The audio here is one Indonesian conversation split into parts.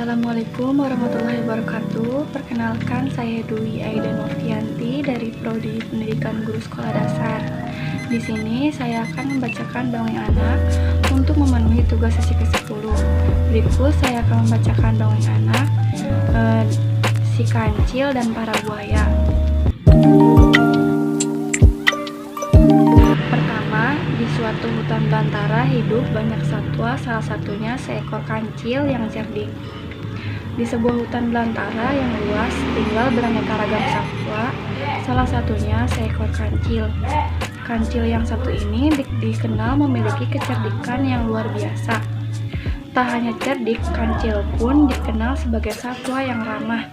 Assalamualaikum warahmatullahi wabarakatuh. Perkenalkan, saya Dwi Aida Novianti dari Prodi Pendidikan Guru Sekolah Dasar. Di sini saya akan membacakan dongeng anak untuk memenuhi tugas sesi ke-10. Berikut saya akan membacakan dongeng anak Si Kancil dan Para Buaya. Pertama, di suatu hutan belantara hidup banyak satwa, salah satunya seekor kancil yang cerdik. Di sebuah hutan belantara yang luas tinggal beraneka ragam satwa, salah satunya seekor kancil. Kancil yang satu ini dikenal memiliki kecerdikan yang luar biasa. Tak hanya cerdik, kancil pun dikenal sebagai satwa yang ramah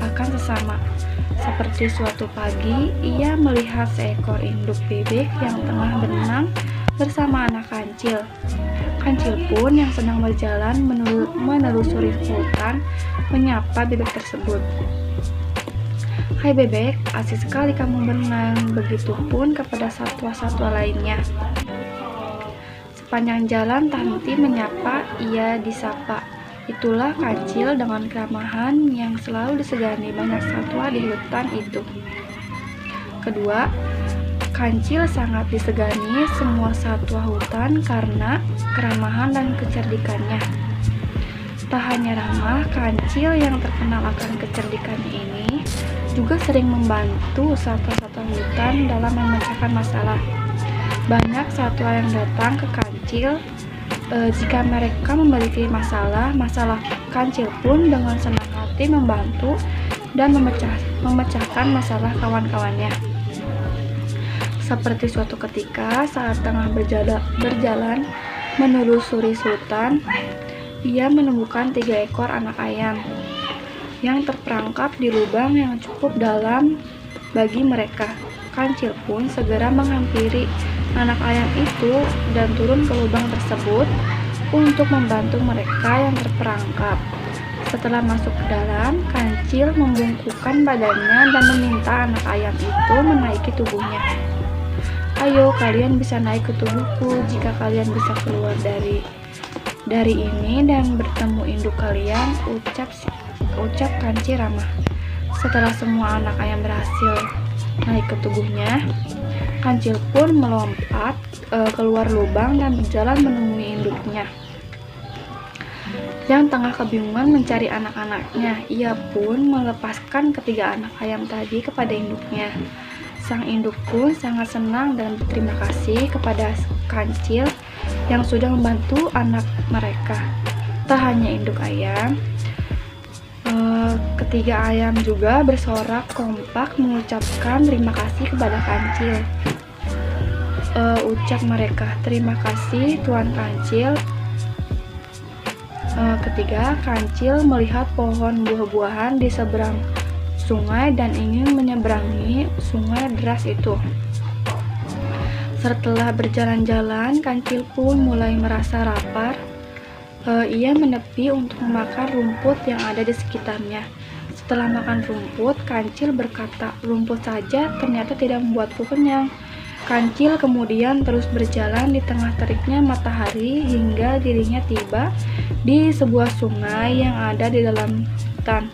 akan sesama. Seperti suatu pagi, ia melihat seekor induk bebek yang tengah berenang bersama anak kancil. Kancil pun yang sedang berjalan menelusuri hutan menyapa bebek tersebut. "Hai bebek, asik sekali kamu berenang." Begitupun kepada satwa-satwa lainnya. Sepanjang jalan tak henti menyapa, ia disapa. Itulah kancil dengan keramahan yang selalu disegani banyak satwa di hutan itu. Kedua, kancil sangat disegani semua satwa hutan karena keramahan dan kecerdikannya. Tak hanya ramah, kancil yang terkenal akan kecerdikannya ini juga sering membantu satwa-satwa hutan dalam memecahkan masalah. Banyak satwa yang datang ke kancil jika mereka memiliki masalah kancil pun dengan senang hati membantu dan memecahkan masalah kawan-kawannya. Seperti suatu ketika saat tengah berjalan menelusuri hutan, ia menemukan 3 ekor anak ayam yang terperangkap di lubang yang cukup dalam bagi mereka. Kancil pun segera menghampiri anak ayam itu dan turun ke lubang tersebut untuk membantu mereka yang terperangkap. Setelah masuk ke dalam, kancil membungkukkan badannya dan meminta anak ayam itu menaiki tubuhnya. "Ayo, kalian bisa naik ke tubuhku jika kalian bisa keluar dari ini dan bertemu induk kalian," ucap kancil ramah. Setelah semua anak ayam berhasil naik ke tubuhnya, kancil pun melompat keluar lubang dan berjalan menemui induknya yang tengah kebingungan mencari anak-anaknya. Ia pun melepaskan ketiga anak ayam tadi kepada induknya. Sang induk pun sangat senang dan berterima kasih kepada kancil yang sudah membantu anak mereka. Tak hanya induk ayam, ketiga ayam juga bersorak kompak mengucapkan terima kasih kepada kancil. Ucap mereka, "Terima kasih Tuan Kancil." Ketiga, kancil melihat pohon buah-buahan di seberang sungai dan ingin menyeberangi sungai deras itu. Setelah berjalan-jalan, kancil pun mulai merasa lapar. Ia menepi untuk memakan rumput yang ada di sekitarnya. Setelah makan rumput, kancil berkata, "Rumput saja ternyata tidak membuatku kenyang." Kancil kemudian terus berjalan di tengah teriknya matahari hingga dirinya tiba di sebuah sungai yang ada di dalam hutan.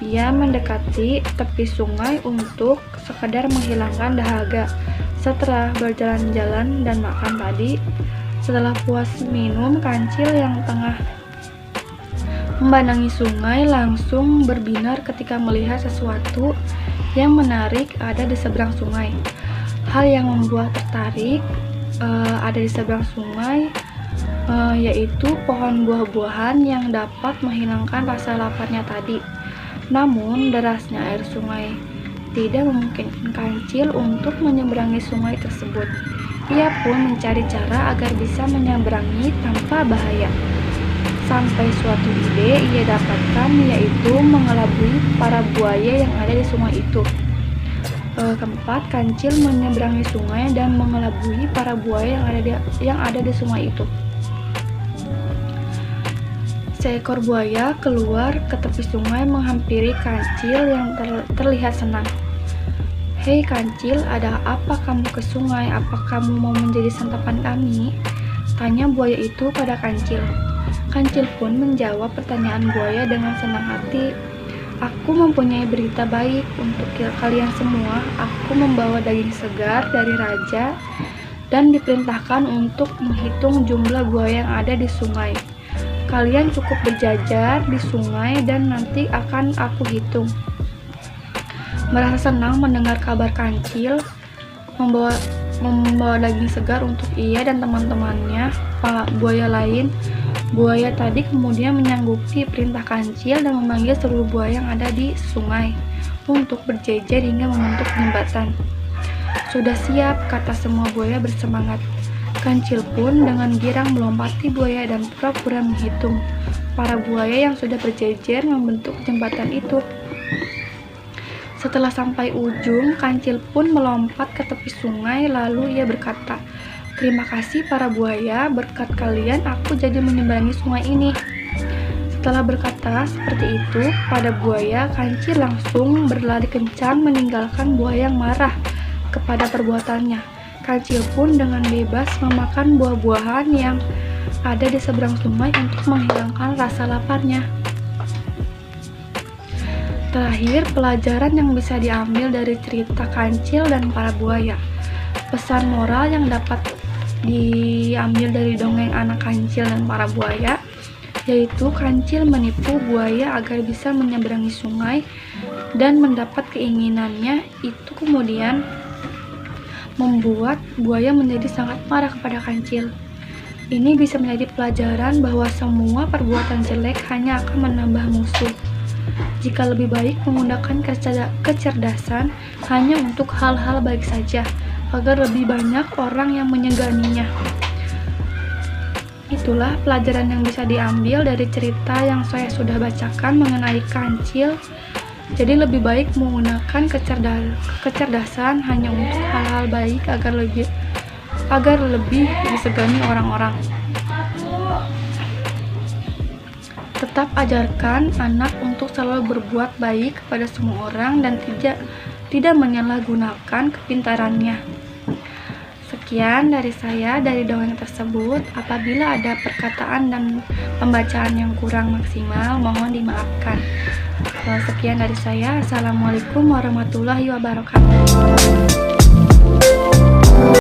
Ia mendekati tepi sungai untuk sekedar menghilangkan dahaga. Setelah berjalan-jalan dan makan tadi, setelah puas minum, kancil yang tengah membandangi sungai langsung berbinar ketika melihat sesuatu yang menarik ada di seberang sungai. Hal yang membuat tertarik ada di seberang sungai yaitu pohon buah-buahan yang dapat menghilangkan rasa laparnya tadi. Namun derasnya air sungai tidak memungkinkan kancil untuk menyeberangi sungai tersebut. Ia pun mencari cara agar bisa menyeberangi tanpa bahaya. Sampai suatu ide ia dapatkan, yaitu mengelabui para buaya yang ada di sungai itu. Keempat, kancil menyeberangi sungai dan mengelabui para buaya yang ada di sungai itu. Seekor buaya keluar ke tepi sungai menghampiri kancil yang terlihat senang. "Hei kancil, ada apa kamu ke sungai? Apa kamu mau menjadi santapan kami?" tanya buaya itu pada kancil. Kancil pun menjawab pertanyaan buaya dengan senang hati. Aku mempunyai berita baik untuk kalian semua. Aku membawa daging segar dari raja dan diperintahkan untuk menghitung jumlah buaya yang ada di sungai. Kalian cukup berjajar di sungai dan nanti akan aku hitung. Merasa senang mendengar kabar Kancil membawa daging segar untuk ia dan teman-temannya, buaya lain. Buaya tadi kemudian menyanggupi perintah Kancil dan memanggil seluruh buaya yang ada di sungai untuk berjejer hingga membentuk jembatan. Sudah siap, kata semua buaya bersemangat. Kancil pun dengan girang melompati buaya dan pura-pura menghitung. Para buaya yang sudah berjejer membentuk jembatan itu. Setelah sampai ujung, Kancil pun melompat ke tepi sungai, lalu ia berkata, "Terima kasih para buaya, berkat kalian aku jadi menyeberangi sungai ini." Setelah berkata seperti itu pada buaya, Kancil langsung berlari kencang meninggalkan buaya yang marah kepada perbuatannya. Kancil pun dengan bebas memakan buah-buahan yang ada di seberang sungai untuk menghilangkan rasa laparnya. Terakhir, pelajaran yang bisa diambil dari cerita Kancil dan para buaya. Pesan moral yang dapat diambil dari dongeng anak Kancil dan para buaya, yaitu Kancil menipu buaya agar bisa menyeberangi sungai dan mendapat keinginannya. Itu kemudian membuat buaya menjadi sangat marah kepada Kancil. Ini bisa menjadi pelajaran bahwa semua perbuatan jelek hanya akan menambah musuh. Jika lebih baik menggunakan kecerdasan hanya untuk hal-hal baik saja, agar lebih banyak orang yang menyeganinya. Itulah pelajaran yang bisa diambil dari cerita yang saya sudah bacakan mengenai Kancil. Jadi lebih baik menggunakan kecerdasan hanya untuk hal-hal baik agar lebih disegani orang-orang. Tetap ajarkan anak untuk selalu berbuat baik kepada semua orang dan tidak menyalahgunakan kepintarannya. Sekian dari saya dari dongeng tersebut. Apabila ada perkataan dan pembacaan yang kurang maksimal, mohon dimaafkan. Sekian dari saya. Assalamualaikum warahmatullahi wabarakatuh.